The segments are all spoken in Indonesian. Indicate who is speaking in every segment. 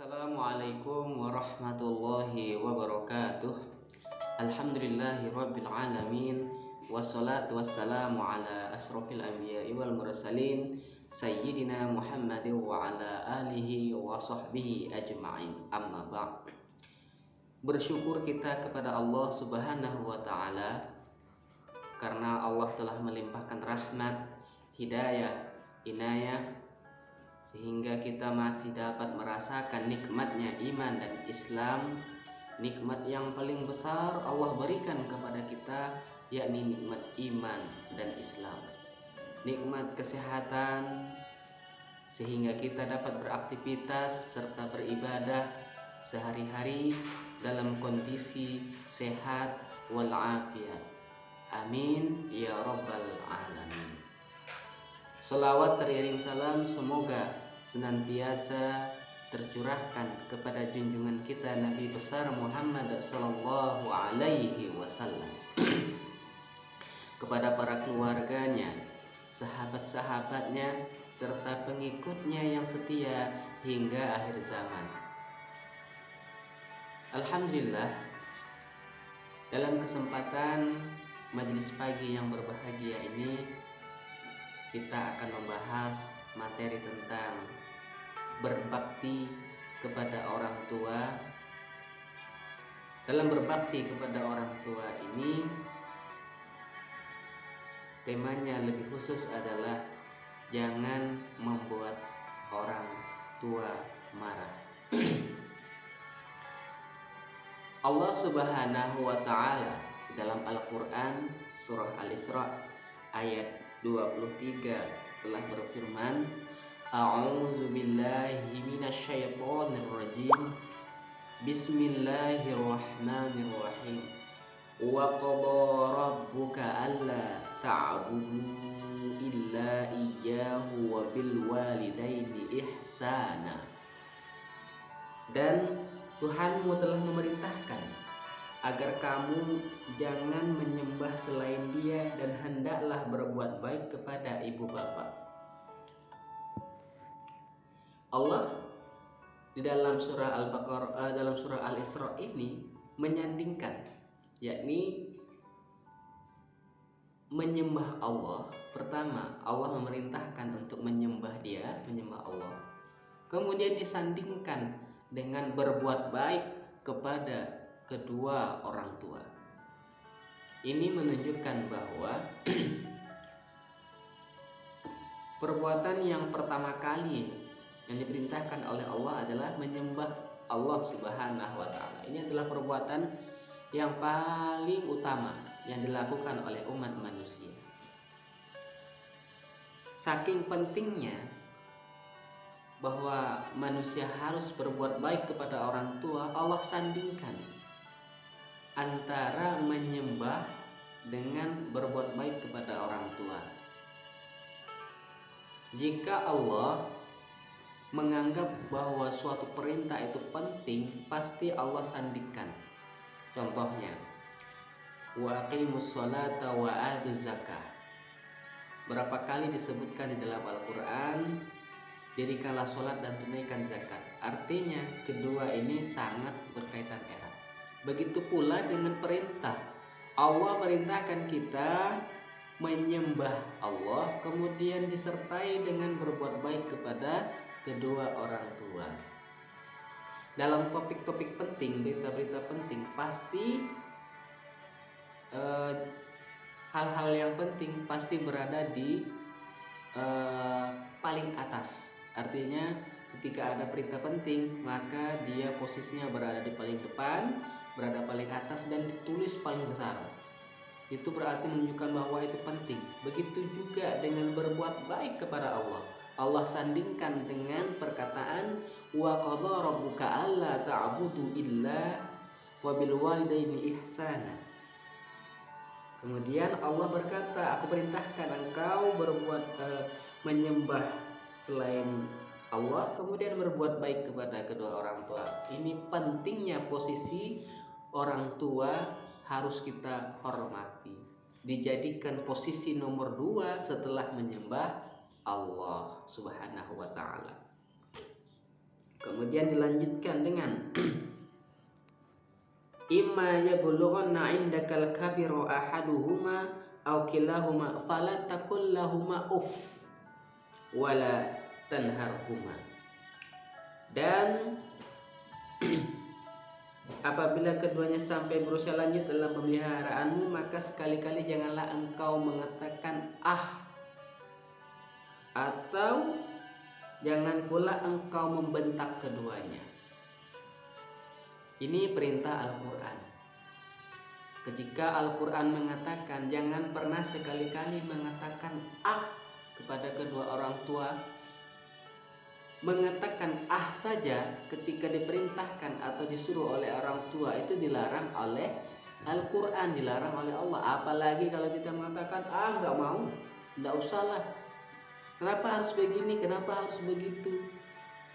Speaker 1: Assalamualaikum warahmatullahi wabarakatuh. Alhamdulillahi rabbil alamin. Wassalatu wassalamu ala asrofil anbiya'i wal mursalin Sayyidina Muhammadin wa ala alihi wa sahbihi ajma'in. Amma ba'd. Bersyukur kita kepada Allah subhanahu wa ta'ala karena Allah telah melimpahkan rahmat, hidayah, inayah, sehingga kita masih dapat merasakan nikmatnya iman dan Islam. Nikmat yang paling besar Allah berikan kepada kita, yakni nikmat iman dan Islam. Nikmat kesehatan, sehingga kita dapat beraktivitas serta beribadah sehari-hari dalam kondisi sehat walafiat. Amin ya rabbal alamin. Selawat teriring salam semoga senantiasa tercurahkan kepada junjungan kita Nabi besar Muhammad sallallahu alaihi wasallam, kepada para keluarganya, sahabat-sahabatnya, serta pengikutnya yang setia hingga akhir zaman. Alhamdulillah, dalam kesempatan majelis pagi yang berbahagia ini kita akan membahas materi tentang berbakti kepada orang tua. Dalam berbakti kepada orang tua ini, temanya lebih khusus adalah jangan membuat orang tua marah. Allah subhanahu wa ta'ala dalam Al-Quran surah Al-Isra ayat 23 telah berfirman, A'udzu billahi minasyaitonir rajim. Bismillahirrahmanirrahim. Wa qadara rabbuka alla ta'budu illa iyyahu wa bil walidaini ihsana. Dan Tuhanmu telah memerintahkan agar kamu jangan menyembah selain Dia dan hendaklah berbuat baik kepada ibu bapa. Allah di dalam surah Al-Baqarah, dalam surah Al-Isra ini menyandingkan, yakni menyembah Allah. Pertama, Allah memerintahkan untuk menyembah Dia, menyembah Allah. Kemudian disandingkan dengan berbuat baik kepada kedua orang tua. Ini menunjukkan bahwa perbuatan yang pertama kali yang diperintahkan oleh Allah adalah menyembah Allah subhanahu wa ta'ala. Ini adalah perbuatan yang paling utama yang dilakukan oleh umat manusia. Saking pentingnya bahwa manusia harus berbuat baik kepada orang tua, Allah sandingkan antara menyembah dengan berbuat baik kepada orang tua. Jika Allah menganggap bahwa suatu perintah itu penting, pasti Allah sandingkan. Contohnya, wa aqimus sholata wa atuz zakah. Berapa kali disebutkan di dalam Al-Quran, dirikanlah sholat dan tunaikan zakat. Artinya kedua ini sangat berkaitan erat. Begitu pula dengan perintah. Allah perintahkan kita menyembah Allah, kemudian disertai dengan berbuat baik kepada kedua orang tua. Dalam topik-topik penting, berita-berita penting, pasti hal-hal yang penting pasti berada di paling atas. Artinya ketika ada berita penting, maka dia posisinya berada di paling depan, berada paling atas, dan ditulis paling besar. Itu berarti menunjukkan bahwa itu penting. Begitu juga dengan berbuat baik kepada Allah. Allah sandingkan dengan perkataan wa qadara rabbuka alla ta'budu illa wa bil walidaini ihsana. Kemudian Allah berkata, aku perintahkan engkau menyembah selain Allah, kemudian berbuat baik kepada kedua orang tua. Ini pentingnya posisi orang tua harus kita hormati. Dijadikan posisi nomor 2 setelah menyembah Allah subhanahu wa ta'ala. Kemudian Kemudian dilanjutkan dengan imma yablughanna indakal kabiru ahaduhuma aw kilahuma fala taqul lahuma uff wala tanharhuma. Dan apabila keduanya sampai berusia lanjut dalam pemeliharaanmu, maka sekali-kali janganlah engkau mengatakan ah, atau jangan pula engkau membentak keduanya. Ini perintah Al-Quran. Ketika Al-Quran mengatakan jangan pernah sekali-kali mengatakan ah kepada kedua orang tua, mengatakan ah saja ketika diperintahkan atau disuruh oleh orang tua itu dilarang oleh Al-Quran, dilarang oleh Allah. Apalagi kalau kita mengatakan ah nggak mau, nggak usah lah, kenapa harus begini, kenapa harus begitu.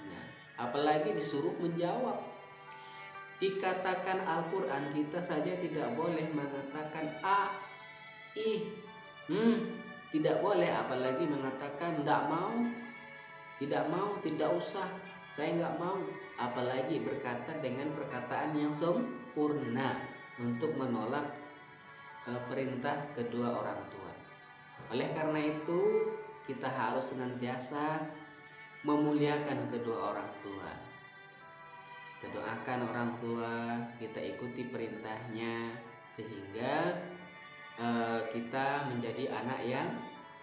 Speaker 1: Nah, apalagi disuruh menjawab. Dikatakan Al-Quran, kita saja tidak boleh mengatakan ah, ih, tidak boleh, apalagi mengatakan nggak mau, tidak mau, tidak usah, saya nggak mau. Apalagi berkata dengan perkataan yang sempurna untuk menolak perintah kedua orang tua. Oleh karena itu kita harus senantiasa memuliakan kedua orang tua. Kita doakan orang tua, kita ikuti perintahnya, sehingga kita menjadi anak yang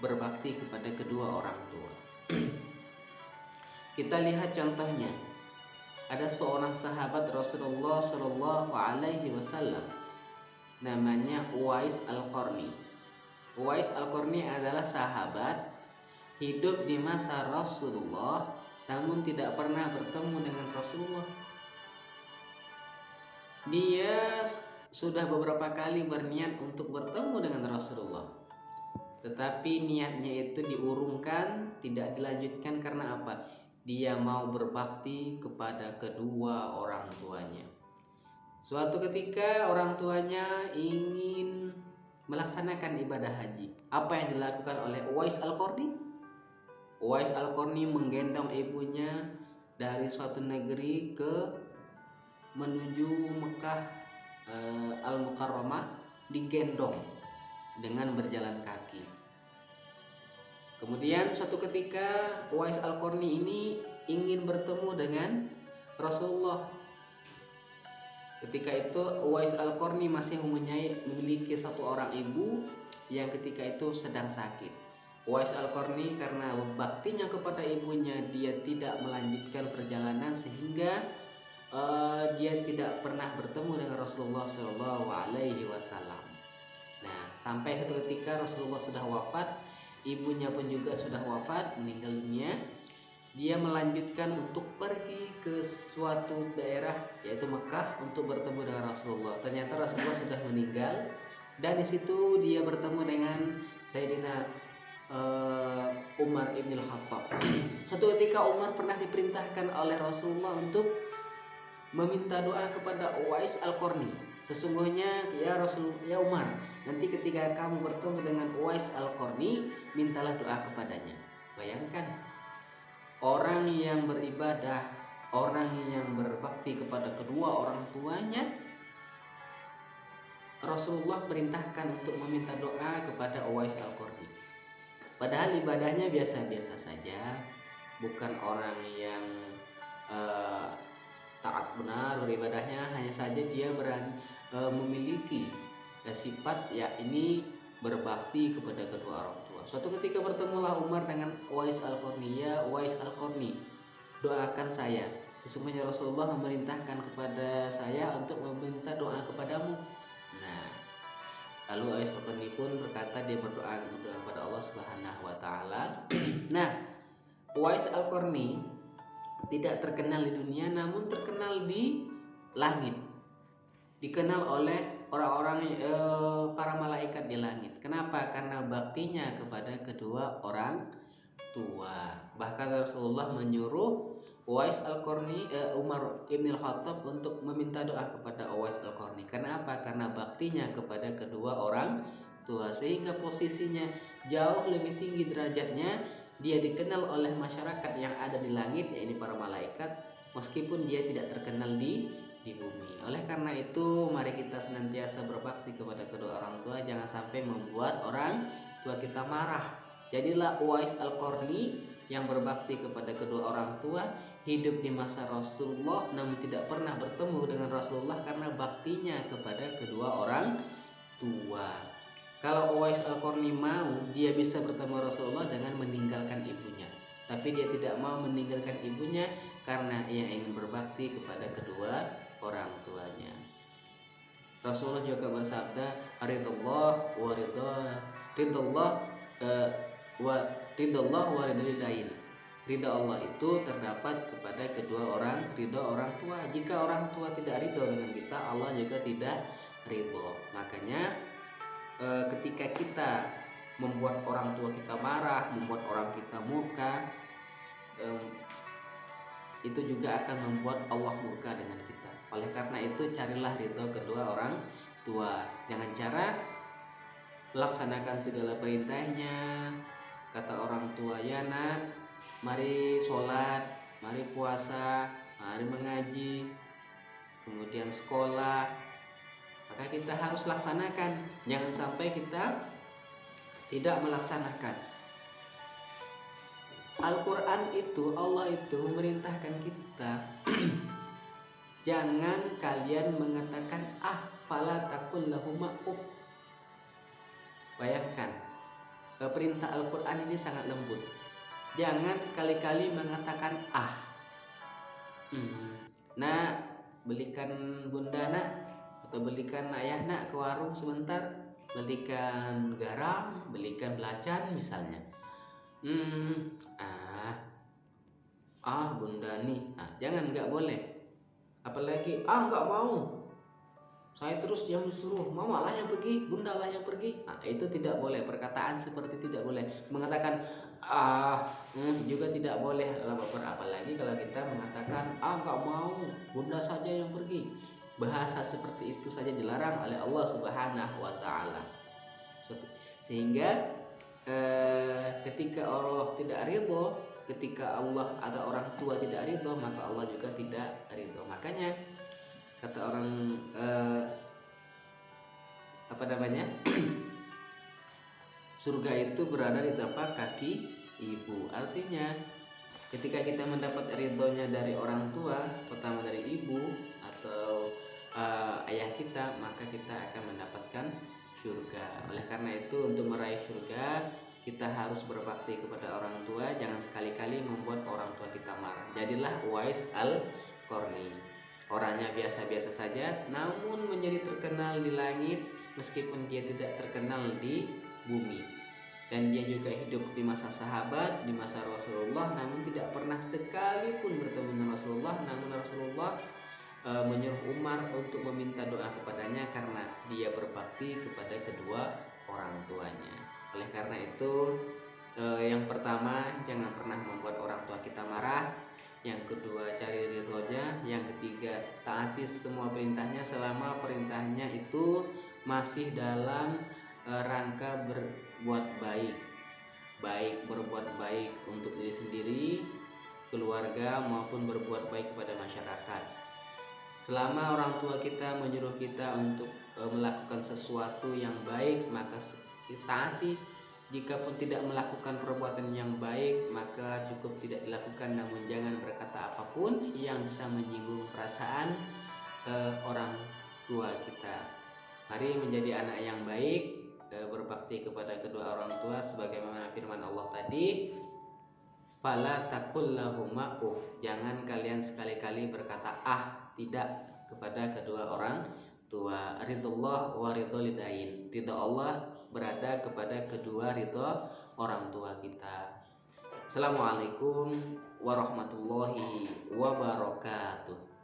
Speaker 1: berbakti kepada kedua orang tua. Kita lihat contohnya, ada seorang sahabat Rasulullah Shallallahu Alaihi Wasallam, namanya Uwais Al-Qarni. Uwais Al-Qarni adalah sahabat hidup di masa Rasulullah, namun tidak pernah bertemu dengan Rasulullah. Dia sudah beberapa kali berniat untuk bertemu dengan Rasulullah, tetapi niatnya itu diurungkan, tidak dilanjutkan. Karena apa? Dia mau berbakti kepada kedua orang tuanya. Suatu ketika orang tuanya ingin melaksanakan ibadah haji. Apa yang dilakukan oleh Uwais Al-Qarni? Uwais Al-Qarni menggendong ibunya dari suatu negeri menuju Mekah Al-Mukarramah, digendong dengan berjalan kaki. Kemudian suatu ketika Uwais Al-Qarni ini ingin bertemu dengan Rasulullah. Ketika itu Uwais Al-Qarni masih memiliki satu orang ibu yang ketika itu sedang sakit. Uwais Al-Qarni karena baktinya kepada ibunya, dia tidak melanjutkan perjalanan sehingga dia tidak pernah bertemu dengan Rasulullah Shallallahu Alaihi Wasallam. Nah, sampai suatu ketika Rasulullah sudah wafat, ibunya pun juga sudah wafat, meninggal dunia. Dia melanjutkan untuk pergi ke suatu daerah yaitu Mekah untuk bertemu dengan Rasulullah. Ternyata Rasulullah sudah meninggal, dan di situ dia bertemu dengan Sayyidina Umar ibn al-Khattab. Suatu ketika Umar pernah diperintahkan oleh Rasulullah untuk meminta doa kepada Uwais Al-Qarni. Sesungguhnya ya ya Umar, nanti ketika kamu bertemu dengan Uwais Al-Qarni, mintalah doa kepadanya. Bayangkan, orang yang beribadah, orang yang berbakti kepada kedua orang tuanya, Rasulullah perintahkan untuk meminta doa kepada Uwais Al-Qarni. Padahal ibadahnya biasa-biasa saja, bukan orang yang taat benar beribadahnya, hanya saja dia memiliki sifat ini berbakti kepada kedua orang tua. Suatu ketika bertemulah Umar dengan Uwais Al-Qarni. Ya Uwais Al-Qarni, doakan saya, sesungguhnya Rasulullah memerintahkan kepada saya untuk meminta doa kepadamu. Nah, lalu Uwais Al-Qarni pun berkata, dia berdoa kepada Allah Subhanahu wa taala. Nah, Uwais Al-Qarni tidak terkenal di dunia, namun terkenal di langit. Dikenal oleh orang-orang para malaikat di langit. Kenapa? Karena baktinya kepada kedua orang tua. Bahkan Rasulullah menyuruh Uwais Al-Qarni, Umar ibn al-Khattab untuk meminta doa kepada Uwais Al-Qarni. Karena apa? Karena baktinya kepada kedua orang tua, sehingga posisinya jauh lebih tinggi derajatnya. Dia dikenal oleh masyarakat yang ada di langit, yaitu para malaikat, meskipun dia tidak terkenal di bumi. Oleh karena itu, mari kita senantiasa berbakti kepada kedua orang tua, jangan sampai membuat orang tua kita marah. Jadilah Uwais Al-Qarni yang berbakti kepada kedua orang tua, hidup di masa Rasulullah namun tidak pernah bertemu dengan Rasulullah karena baktinya kepada kedua orang tua. Kalau Uwais Al-Qarni mau, dia bisa bertemu Rasulullah dengan meninggalkan ibunya. Tapi dia tidak mau meninggalkan ibunya karena ia ingin berbakti kepada kedua orang tuanya. Rasulullah juga bersabda, ridallah wa ridallah wa ridallah wa ridalidain. Ridha Allah itu terdapat kepada kedua orang, ridha orang tua. Jika orang tua tidak ridho dengan kita, Allah juga tidak ridho. Makanya ketika kita membuat orang tua kita marah, membuat orang kita murka, itu juga akan membuat Allah murka dengan kita. Oleh karena itu, carilah ridho kedua orang tua. Dengan cara laksanakan segala perintahnya. Kata orang tua, ya nak, mari sholat, mari puasa, mari mengaji, kemudian sekolah. Maka kita harus laksanakan. Jangan sampai kita tidak melaksanakan. Al-Quran itu, Allah itu memerintahkan kita jangan kalian mengatakan fala taqul lahuma uff. Bayangkan, perintah Al-Quran ini sangat lembut. Jangan sekali-kali mengatakan nak, belikan bunda nak, atau belikan ayah nak ke warung sebentar, belikan garam, belikan belacan misalnya. Bunda nih, jangan, nggak boleh. Apalagi nggak mau, saya terus yang disuruh, mama lah yang pergi, bunda lah yang pergi. Itu tidak boleh. Perkataan seperti itu tidak boleh. Mengatakan juga tidak boleh. Apalagi kalau kita mengatakan nggak mau, bunda saja yang pergi. Bahasa seperti itu saja dilarang oleh Allah Subhanahu wa Ta'ala. Sehingga ketika Allah tidak ridho, ketika Allah ada orang tua tidak ridho, maka Allah juga tidak ridho. Makanya kata orang surga itu berada di telapak kaki ibu. Artinya ketika kita mendapat ridhonya dari orang tua, pertama dari ibu atau ayah kita, maka kita akan mendapatkan surga. Oleh karena itu, untuk meraih surga kita harus berbakti kepada orang tua. Jangan sekali-kali membuat orang tua kita marah. Jadilah Uwais Al-Qarni. Orangnya biasa-biasa saja, namun menjadi terkenal di langit meskipun dia tidak terkenal di bumi. Dan dia juga hidup di masa sahabat, di masa Rasulullah, namun tidak pernah sekalipun bertemu dengan Rasulullah. Namun Rasulullah menyuruh Umar untuk meminta doa kepadanya karena dia berbakti kepada kedua orang tuanya. Oleh karena itu, yang pertama, jangan pernah membuat orang tua kita marah. Yang kedua, cari ridhonya. Yang ketiga, taati semua perintahnya selama perintahnya itu masih dalam rangka berbuat baik. Baik berbuat baik untuk diri sendiri, keluarga, maupun berbuat baik kepada masyarakat. Selama orang tua kita menyuruh kita untuk melakukan sesuatu yang baik, maka taati. Jikapun tidak melakukan perbuatan yang baik, maka cukup tidak dilakukan. Namun jangan berkata apapun yang bisa menyinggung perasaan orang tua kita. Mari menjadi anak yang baik, berbakti kepada kedua orang tua sebagaimana firman Allah tadi, fala taqul lahuma uff. Jangan kalian sekali-kali berkata tidak kepada kedua orang tua. Ridullah wa ridolidain. Ridha Allah berada kepada kedua ridho orang tua kita. Assalamualaikum warahmatullahi wabarakatuh.